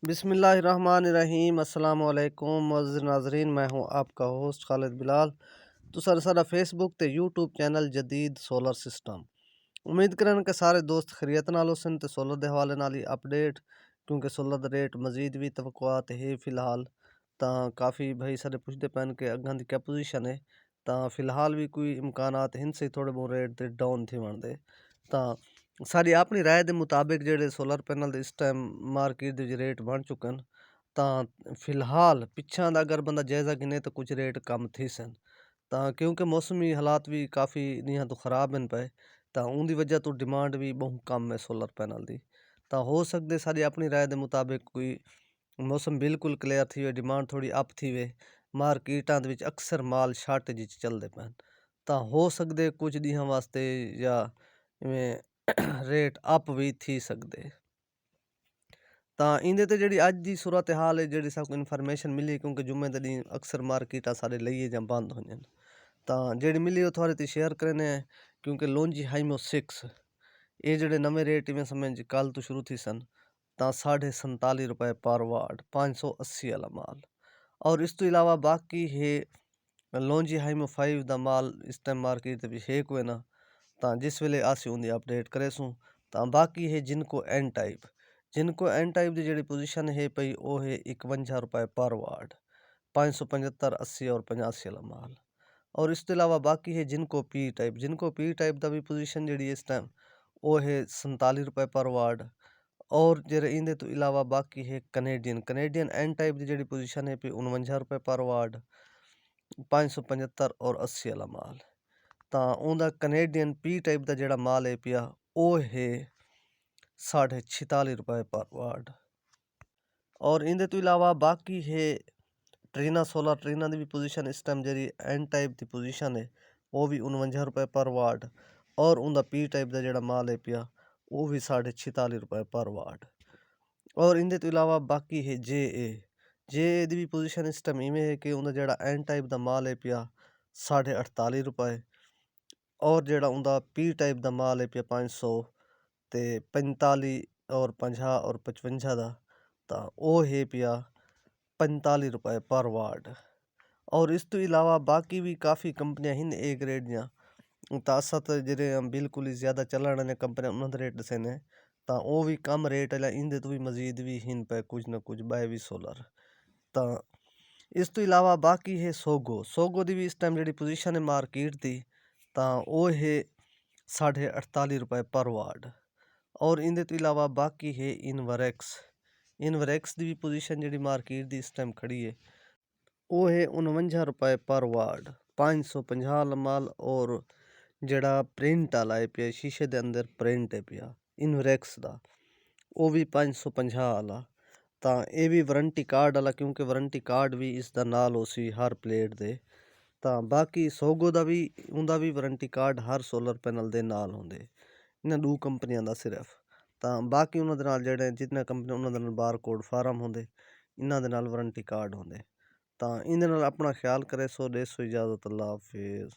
बिस्मिल्लाहिर्रहमानिर्रहीम अस्सलाम वालेकुम मुअज़्ज़िज़ नाज़रीन, मैं हूं आपका होस्ट खालिद बिलाल। तो सारा फेसबुक ते यूट्यूब चैनल जदीद सोलर सिस्टम उम्मीद करन कि सारे दोस्त खैरियत नाल होसन ते सोलर दे हवाले नाल ही अपडेट, क्योंकि सोलर दा रेट मजीद भी तवक्कुआत है फिलहाल। तां काफ़ी भाई सारे पुछदे पैन कि अग्गां दी क्या पोजीशन है। तां फिलहाल भी कोई इम्कानात हिन से थोड़े बहुत रेट ते डाउन थी वणदे। तां सारी अपनी राय के मुताबिक जेडे सोलर पैनल इस टाइम मार्केट के रेट बन चुके हैं। तो फिलहाल पिछा का अगर बंदा जायज़ा गिने तो कुछ रेट कम थी सन। तो क्योंकि मौसमी हालात भी काफ़ी नहीं तो ख़राब हैं पे, तो उनकी वजह तो डिमांड भी बहुत कम है सोलर पैनल की। तो हो सकते सारी अपनी राय के मुताबिक कोई मौसम बिल्कुल क्लियर थी वे, डिमांड थोड़ी अप थी वे, मार्केटा अक्सर माल शार्टेज चलते पैन। तो हो सकते कुछ दिन वास्ते या इवें रेट अप भी थी सकते। तो इंदे ते जी अज की सूरत हाल है जी सबको इन्फॉर्मेशन मिली, क्योंकि जुम्मे के दिन अक्सर मार्केटा सारे लईए या बंद हो जाए। तो जी मिली वो थोड़े ती शेयर करने, क्योंकि लोंजी हाइमो 6 ये जड़े नवे रेट में समझ कल तो शुरू थी सन। तो ₹47 पर वाट 580 वाला माल। और इस तो इलावा बाकी है लोंजी हाइमो 5 का माल इस टाइम मार्केट भी है कोई ना। तो जिस वेले अस उनकी अपडेट करे सूँ। तो बाकी है जिनको एन टाइप की जी पोजीशन है पई वो है ₹51 पर वाट 575 80 और 85 वाला माल। और इस तो इलावा बाकी है जिनको पी टाइप का भी पोजीशन जी इस टाइम वो है ₹47 पर वाट। और जेरे इंदे तो इलावा बाकी है कनेडियन एन टाइप की जी पोजीशन है पई ₹49 पर वाट 575 और 80 वाला माल। तो उनका कनेडियन पी टाइप का जोड़ा माल है पिया वो है ₹46 पर वाट। और इनके तो इलावा बाकी है ट्रीना सोलर की भी पोजीशन इस टाइम जी एन टाइप की पोजीशन है वो भी ₹49 पर वाट। और उनका पी टाइप का जोड़ा माल है पिया वो भी ₹46 पर वाट। और इनके तो इलावा बाकी है जे की भी पोजीशन इस टाइम इवें है कि उनका जोड़ा एन टाइप का माल है पिया ₹48। और जोड़ा उनका पी टाइप का माल है पिया 500 ते 45 और 50 और 55 का। तो वो है पिया ₹45 पर वाट। और इस तो इलावा बाकी भी काफ़ी कंपनियां हिन ए ग्रेड दियां। तो असा तो जेरे बिल्कुल ही ज़्यादा चलने वाली कंपनियां उन्होंने रेट दसे ने। तो वो भी कम रेट है इंदे तो भी मजीद भी हिन पे कुछ ना कुछ बाय सोलर। तो इस तो इलावा बाकी है सोगो की भी इस टाइम जी पोजीशन है मार्केट की। तो वो है ₹48 पर वाट। और इनके तो इलावा बाकी है इनवरैक्स की भी पोजीशन जी मार्केट की इस टाइम खड़ी है वो है ₹49 पर वाट 550 वाला माल। और जड़ा प्रिंट वाला है पिया शीशे के अंदर प्रिंट है पिया इनवरैक्स का वो भी 550 वाला। तो ये भी वारंटी कार्ड वाला, क्योंकि वारंटी कार्ड भी इसका नाल हो सी हर प्लेट दे। तो बाकी सोगो का भी उनका भी वारंटी कार्ड हर सोलर पैनल के नाल होंगे, इन्हां दो कंपनियों का सिर्फ। तो बाकी उन्होंने नाल जेडे जितने कंपनी उन्होंने नाल बार कोड फार्म होंगे, इन्हां दे नाल वारंटी कार्ड होंगे। तो इन्हें नाल अपना ख्याल करे सो दे सो इजाज़त। अल्लाह हाफिज़।